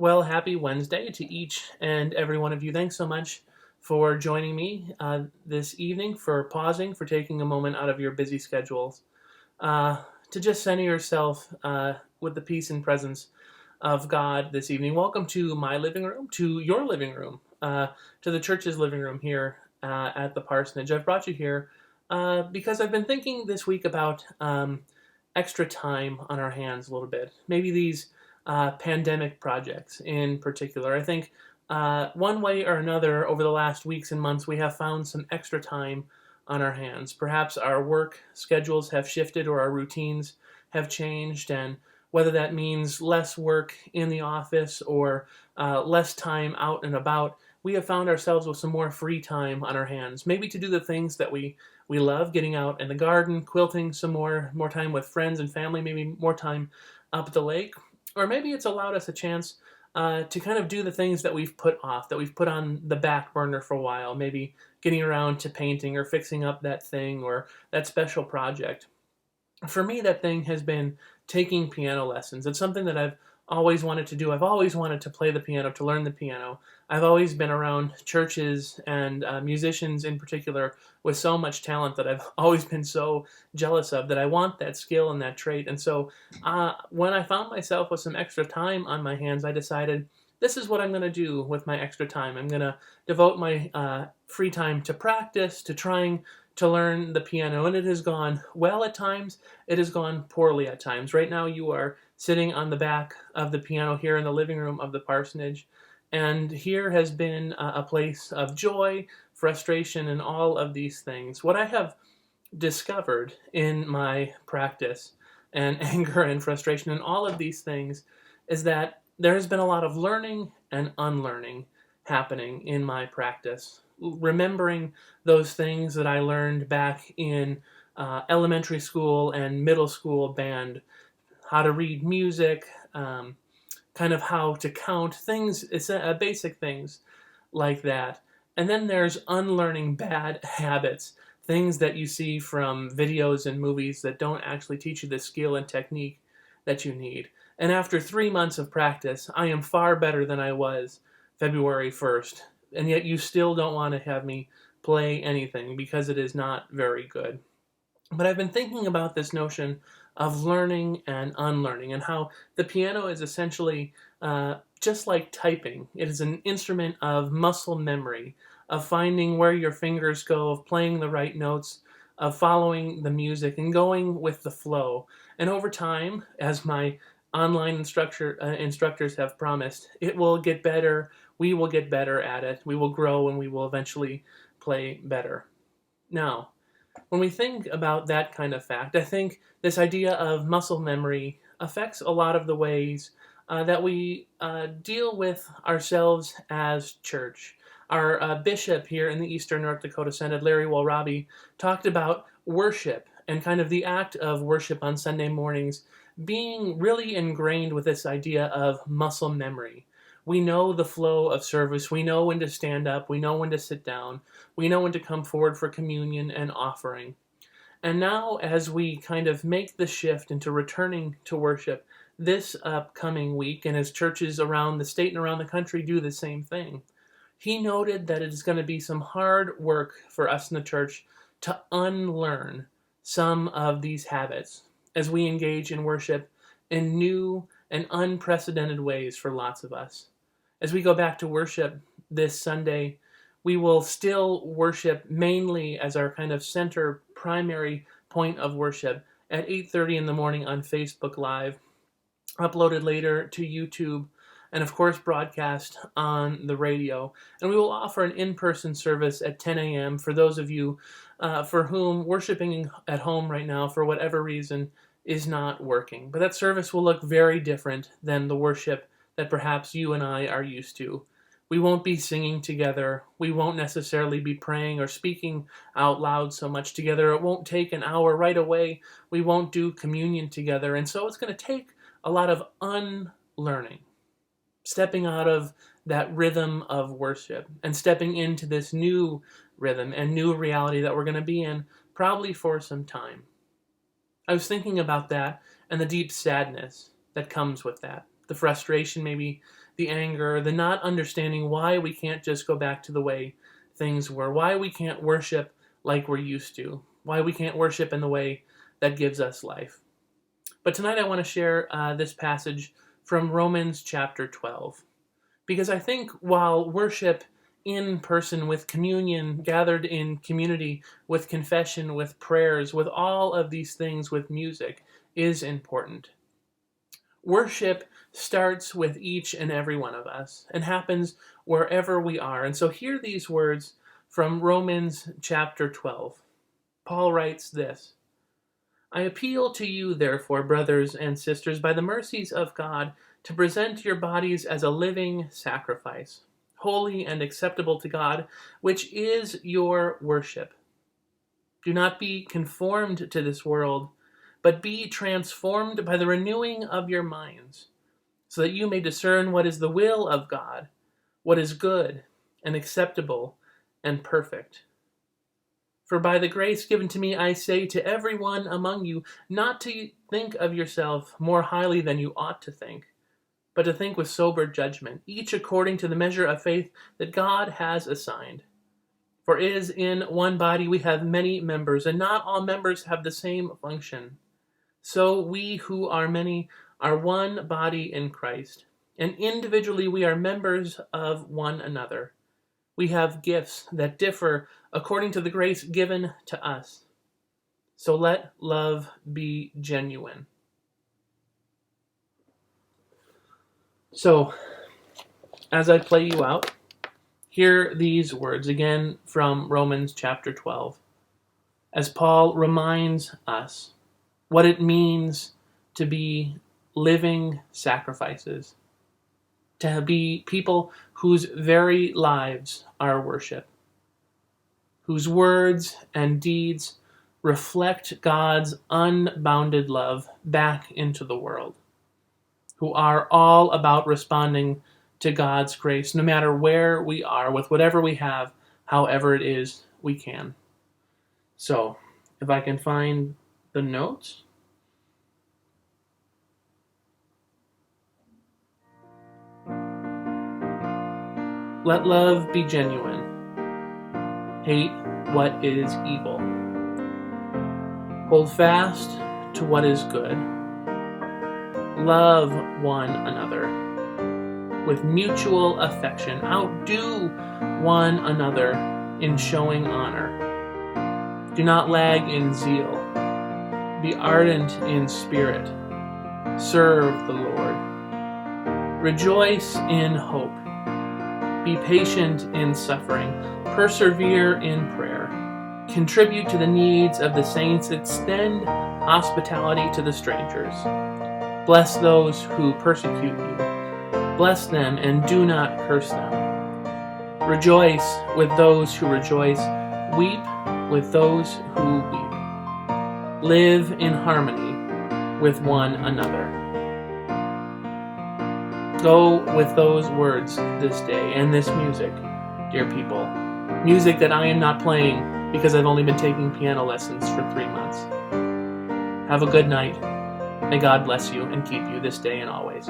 Well, happy Wednesday to each and every one of you. Thanks so much for joining me this evening, for pausing, for taking a moment out of your busy schedules uh, to just center yourself with the peace and presence of God this evening. Welcome to my living room, to your living room, to the church's living room here at the parsonage. I've brought you here because I've been thinking this week about extra time on our hands a little bit. Maybe these pandemic projects in particular. I think one way or another over the last weeks and months we have found some extra time on our hands. Perhaps our work schedules have shifted or our routines have changed, and whether that means less work in the office or less time out and about, we have found ourselves with some more free time on our hands. Maybe to do the things that we love, getting out in the garden, quilting some more time with friends and family, maybe more time up at the lake. Or maybe it's allowed us a chance to kind of do the things that we've put off, that we've put on the back burner for a while, maybe getting around to painting or fixing up that thing or that special project. For me, that thing has been taking piano lessons. It's something that I've always wanted to do. I've always wanted to play the piano, to learn the piano. I've always been around churches and musicians in particular with so much talent that I've always been so jealous of, that I want that skill and that trait. And so when I found myself with some extra time on my hands, I decided this is what I'm going to do with my extra time. I'm going to devote my free time to practice, to trying to learn the piano, and it has gone well at times. It has gone poorly at times. Right now, you are sitting on the back of the piano here in the living room of the parsonage, and here has been a place of joy, frustration, and all of these things. What I have discovered in my practice and anger and frustration and all of these things is that there has been a lot of learning and unlearning happening in my practice. Remembering those things that I learned back in elementary school and middle school band, how to read music, kind of how to count things, basic things like that. And then there's unlearning bad habits, things that you see from videos and movies that don't actually teach you the skill and technique that you need. And after 3 months of practice, I am far better than I was February 1st. And yet you still don't want to have me play anything because it is not very good. But I've been thinking about this notion of learning and unlearning, and how the piano is essentially just like typing. It is an instrument of muscle memory, of finding where your fingers go, of playing the right notes, of following the music and going with the flow. And over time, as my online instructors have promised, it will get better. We will get better at it. We will grow, and we will eventually play better. Now, when we think about that kind of fact, I think this idea of muscle memory affects a lot of the ways that we deal with ourselves as church. Our bishop here in the Eastern North Dakota Synod, Larry Walrabi, talked about worship and kind of the act of worship on Sunday mornings being really ingrained with this idea of muscle memory. We know the flow of service. We know when to stand up. We know when to sit down. We know when to come forward for communion and offering. And now, as we kind of make the shift into returning to worship this upcoming week, and as churches around the state and around the country do the same thing, he noted that it is going to be some hard work for us in the church to unlearn some of these habits as we engage in worship in new and unprecedented ways for lots of us. As we go back to worship this Sunday, we will still worship mainly as our kind of center primary point of worship at 8:30 in the morning on Facebook Live, uploaded later to YouTube, and of course broadcast on the radio. And we will offer an in-person service at 10 a.m. for those of you for whom worshiping at home right now, for whatever reason, is not working. But that service will look very different than the worship that perhaps you and I are used to. We won't be singing together. We won't necessarily be praying or speaking out loud so much together. It won't take an hour right away. We won't do communion together. And so it's going to take a lot of unlearning, stepping out of that rhythm of worship and stepping into this new rhythm and new reality that we're going to be in probably for some time. I was thinking about that and the deep sadness that comes with that, the frustration, maybe the anger, the not understanding why we can't just go back to the way things were, why we can't worship like we're used to, why we can't worship in the way that gives us life. But tonight I want to share this passage from Romans chapter 12, because I think while worship in person with communion, gathered in community, with confession, with prayers, with all of these things, with music, is important, worship starts with each and every one of us and happens wherever we are. And so hear these words from Romans chapter 12. Paul writes this: I appeal to you, therefore, brothers and sisters, by the mercies of God, to present your bodies as a living sacrifice, holy and acceptable to God, which is your worship. Do not be conformed to this world, but be transformed by the renewing of your minds, so that you may discern what is the will of God, what is good and acceptable and perfect. For by the grace given to me, I say to everyone among you, not to think of yourself more highly than you ought to think, but to think with sober judgment, each according to the measure of faith that God has assigned. For as in one body we have many members, and not all members have the same function. So we who are many are one body in Christ, and individually we are members of one another. We have gifts that differ according to the grace given to us. So let love be genuine. So, as I play you out, hear these words again from Romans chapter 12, as Paul reminds us what it means to be living sacrifices, to be people whose very lives are worship, whose words and deeds reflect God's unbounded love back into the world, who are all about responding to God's grace, no matter where we are, with whatever we have, however it is we can. So, if I can find the notes. Let love be genuine. Hate what is evil. Hold fast to what is good. Love one another with mutual affection. Outdo one another in showing honor. Do not lag in zeal. Be ardent in spirit. Serve the Lord. Rejoice in hope. Be patient in suffering. Persevere in prayer. Contribute to the needs of the saints. Extend hospitality to the strangers. Bless those who persecute you. Bless them and do not curse them. Rejoice with those who rejoice. Weep with those who weep. Live in harmony with one another. Go with those words this day and this music, dear people. Music that I am not playing because I've only been taking piano lessons for 3 months. Have a good night. May God bless you and keep you this day and always.